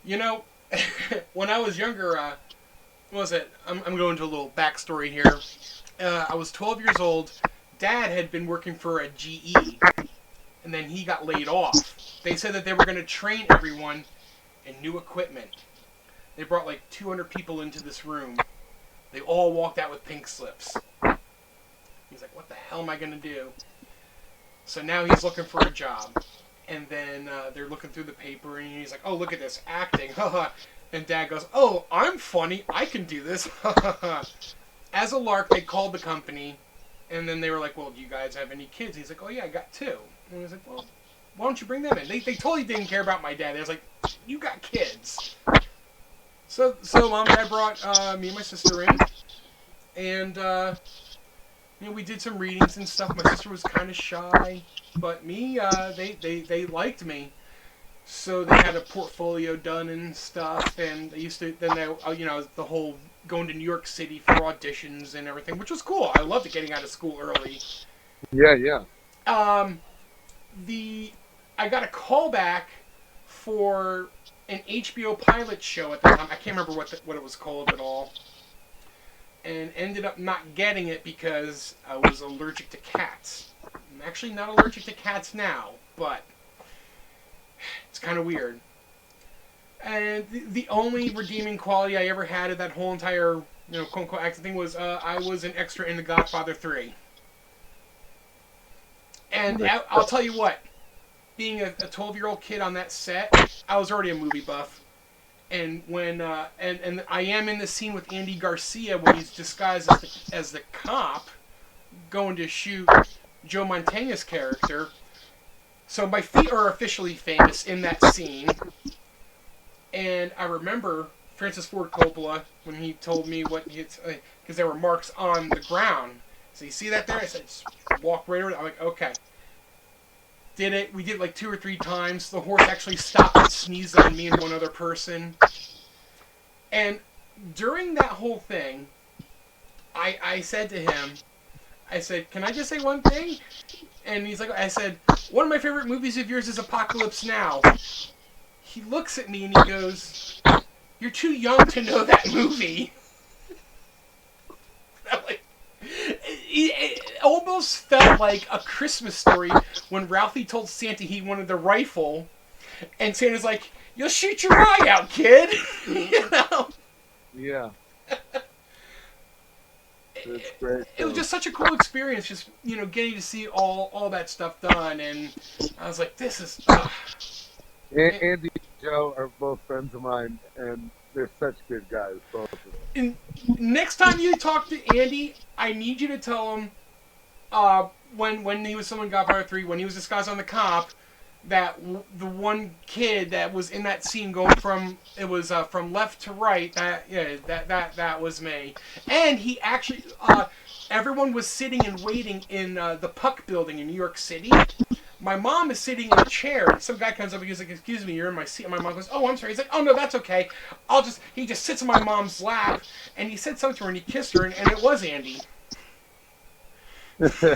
You know, when I was younger, what was it? I'm going into a little backstory here. I was 12 years old. Dad had been working for a GE, and then he got laid off. They said that they were going to train everyone in new equipment. They brought like 200 people into this room. They all walked out with pink slips. He's like, what the hell am I going to do? So now he's looking for a job. And then they're looking through the paper, and he's like, oh, look at this, acting. And Dad goes, oh, I'm funny. I can do this. As a lark, they called the company. And then they were like, well, do you guys have any kids? He's like, oh, yeah, I got 2. And he's like, well, why don't you bring them in? They totally didn't care about my dad. They was like, you got kids. So Mom and Dad brought me and my sister in. And, you know, we did some readings and stuff. My sister was kind of shy. But me, they liked me. So they had a portfolio done and stuff. And they used to, then they, you know, the whole going to New York City for auditions and everything, which was cool. I loved it, getting out of school early. Yeah. I got a call back for an HBO pilot show at the time. I can't remember what it was called at all, and ended up not getting it because I was allergic to cats. I'm actually not allergic to cats now, but it's kind of weird. And the only redeeming quality I ever had of that whole entire, you know, quote-unquote acting thing was I was an extra in The Godfather 3. And I'll tell you what, being a 12-year-old kid on that set, I was already a movie buff. And when and I am in the scene with Andy Garcia when he's disguised as the cop going to shoot Joe Mantegna's character. So my feet are officially famous in that scene. And I remember Francis Ford Coppola when he told me what it's because there were marks on the ground. So you see that there? I said, just walk right over it. I'm like, okay. Did it. We did it like 2 or 3 times. The horse actually stopped and sneezed on me and one other person. And during that whole thing, I said to him, I said, can I just say one thing? And he's like, I said, one of my favorite movies of yours is Apocalypse Now. He looks at me and he goes, you're too young to know that movie. It almost felt like A Christmas Story when Ralphie told Santa he wanted the rifle, and Santa's like, you'll shoot your eye out, kid. You know? Yeah. That's great. It was just such a cool experience, just, you know, getting to see all that stuff done, and I was like, this is... Andy and Joe are both friends of mine, and they're such good guys, both of them. And next time you talk to Andy, I need you to tell him when he was someone Godfather 3, when he was disguised on the cop, that the one kid that was in that scene going from left to right, that was me. And he actually everyone was sitting and waiting in the Puck building in New York City. My mom is sitting in a chair, and some guy comes up and he's like, excuse me, you're in my seat. And my mom goes, oh, I'm sorry. He's like, oh, no, that's okay. He just sits on my mom's lap, and he said something to her, and he kissed her, and it was Andy.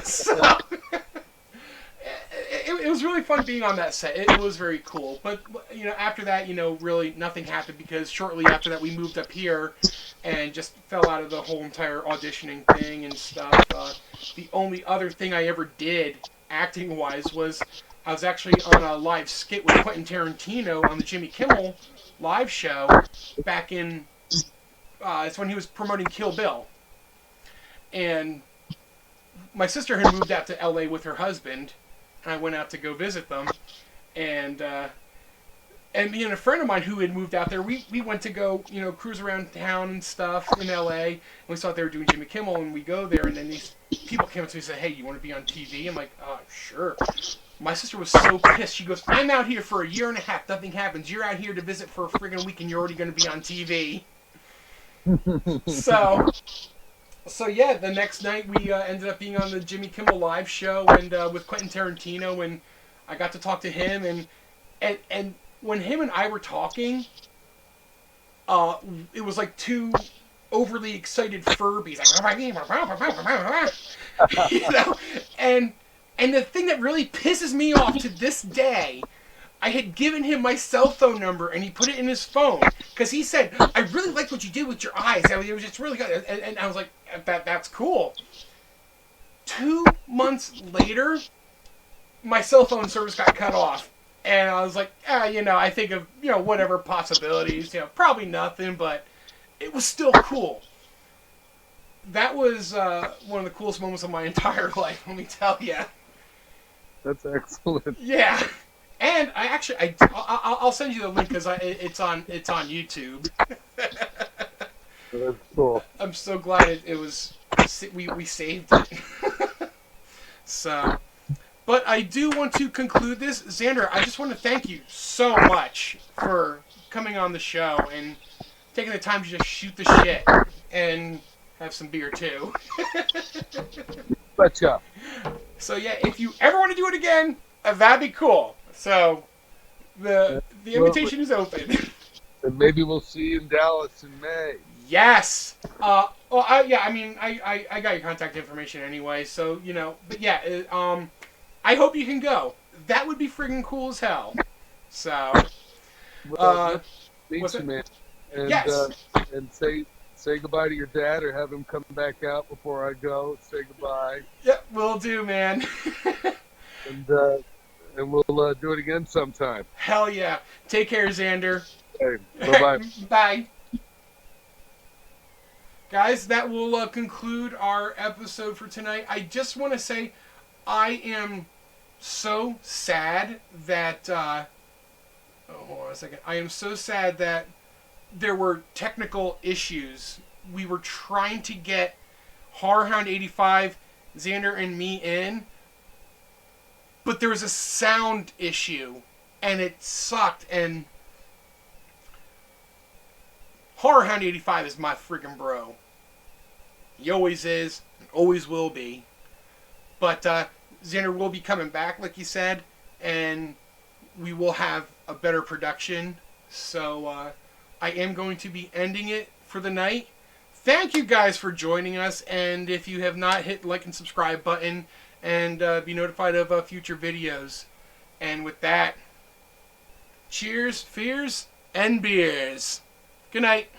So, it was really fun being on that set. It was very cool. But, you know, after that, you know, really nothing happened, because shortly after that we moved up here and just fell out of the whole entire auditioning thing and stuff. The only other thing I ever did acting-wise was I was actually on a live skit with Quentin Tarantino on the Jimmy Kimmel live show back in. It's when he was promoting Kill Bill, and my sister had moved out to L.A. with her husband, and I went out to go visit them, and me and a friend of mine who had moved out there, we went to go, cruise around town and stuff in L.A., and we saw they were doing Jimmy Kimmel, and we go there, and then these people came up to me and said, hey, you want to be on TV? I'm like, sure. My sister was so pissed. She goes, I'm out here for a year and a half. Nothing happens. You're out here to visit for a friggin' week, and you're already going to be on TV. So yeah, the next night we ended up being on the Jimmy Kimmel live show and with Quentin Tarantino, and I got to talk to him, and when him and I were talking, it was like two overly excited Furbies, and the thing that really pisses me off to this day, I had given him my cell phone number, and he put it in his phone, because he said, I really liked what you did with your eyes. It was just really good. And I was like, that's cool. 2 months later, my cell phone service got cut off. And I was like, I think of, whatever possibilities, probably nothing, but it was still cool. That was one of the coolest moments of my entire life, let me tell you. That's excellent. Yeah. And I'll send you the link because it's on YouTube. That's cool. I'm so glad it was we saved it. So, but I do want to conclude this, Xander. I just want to thank you so much for coming on the show and taking the time to just shoot the shit and have some beer too. Betcha. So yeah, if you ever want to do it again, that'd be cool. So, the invitation is open. And maybe we'll see you in Dallas in May. Yes. I got your contact information anyway. So but yeah, I hope you can go. That would be friggin' cool as hell. So, Meet you, man. And, yes. And say goodbye to your dad, or have him come back out before I go. Say goodbye. Yep, will do, man. And we'll do it again sometime. Hell yeah. Take care, Xander. Hey, bye-bye. Bye. Guys, that will conclude our episode for tonight. I just want to say I am so sad that... hold on a second. I am so sad that there were technical issues. We were trying to get Horrorhound 85, Xander, and me in, but there was a sound issue, and it sucked, and Horrorhound 85 is my friggin' bro. He always is, and always will be. But Xander will be coming back, like you said, and we will have a better production. So I am going to be ending it for the night. Thank you guys for joining us, and if you have not, hit the like and subscribe button, and be notified of future videos. And with that, cheers, fears, and beers. Good night.